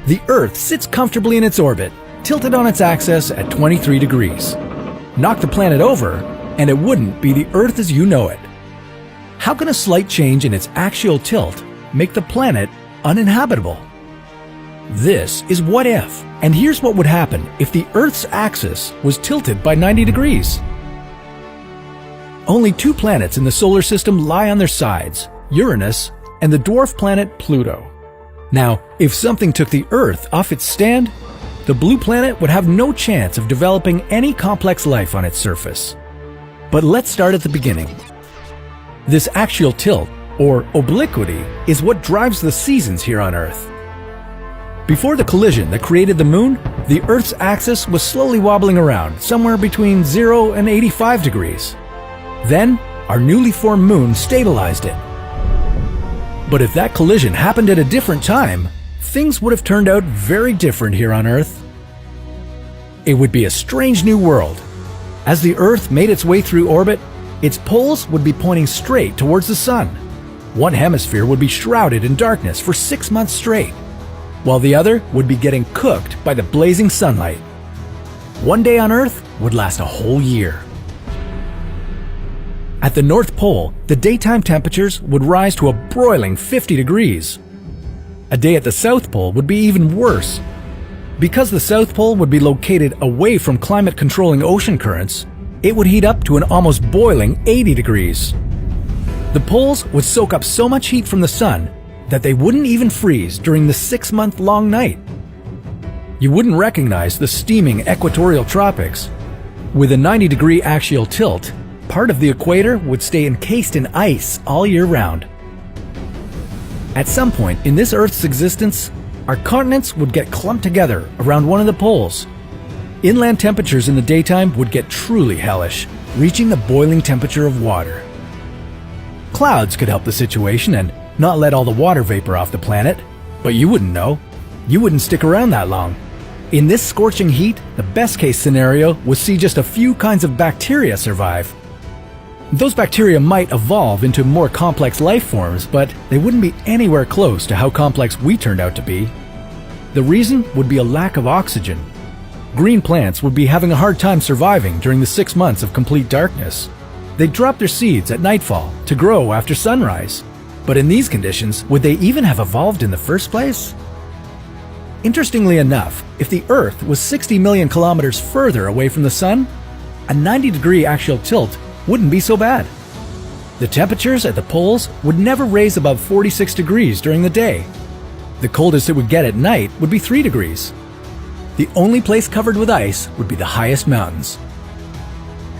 The Earth sits comfortably in its orbit, tilted on its axis at 23 degrees. Knock the planet over, and it wouldn't be the Earth as you know it. How can a slight change in its axial tilt make the planet uninhabitable? This is What If, and here's what would happen if the Earth's axis was tilted by 90 degrees. Only two planets in the solar system lie on their sides, Uranus and the dwarf planet Pluto. Now, if something took the Earth off its stand, the blue planet would have no chance of developing any complex life on its surface. But let's start at the beginning. This axial tilt, or obliquity, is what drives the seasons here on Earth. Before the collision that created the Moon, the Earth's axis was slowly wobbling around, somewhere between 0 and 85 degrees. Then, our newly formed Moon stabilized it. But if that collision happened at a different time, things would have turned out very different here on Earth. It would be a strange new world. As the Earth made its way through orbit, its poles would be pointing straight towards the Sun. One hemisphere would be shrouded in darkness for 6 months straight, while the other would be getting cooked by the blazing sunlight. One day on Earth would last a whole year. At the North Pole, the daytime temperatures would rise to a broiling 50 degrees. A day at the South Pole would be even worse. Because the South Pole would be located away from climate-controlling ocean currents, it would heat up to an almost boiling 80 degrees. The poles would soak up so much heat from the sun that they wouldn't even freeze during the 6-month-long night. You wouldn't recognize the steaming equatorial tropics. With a 90-degree axial tilt, part of the equator would stay encased in ice all year round. At some point in this Earth's existence, our continents would get clumped together around one of the poles. Inland temperatures in the daytime would get truly hellish, reaching the boiling temperature of water. Clouds could help the situation and not let all the water vapor off the planet, but you wouldn't know. You wouldn't stick around that long. In this scorching heat, the best-case scenario would see just a few kinds of bacteria survive. Those bacteria might evolve into more complex life forms, but they wouldn't be anywhere close to how complex we turned out to be. The reason would be a lack of oxygen. Green plants would be having a hard time surviving during the 6 months of complete darkness. They'd drop their seeds at nightfall to grow after sunrise. But in these conditions, would they even have evolved in the first place? Interestingly enough, if the Earth was 60 million kilometers further away from the Sun, a 90-degree axial tilt wouldn't be so bad. The temperatures at the poles would never raise above 46 degrees during the day. The coldest it would get at night would be 3 degrees. The only place covered with ice would be the highest mountains.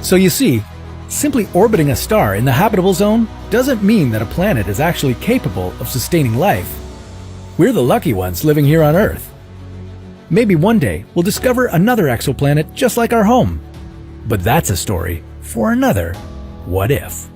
So you see, simply orbiting a star in the habitable zone doesn't mean that a planet is actually capable of sustaining life. We're the lucky ones living here on Earth. Maybe one day we'll discover another exoplanet just like our home. But that's a story for another What If.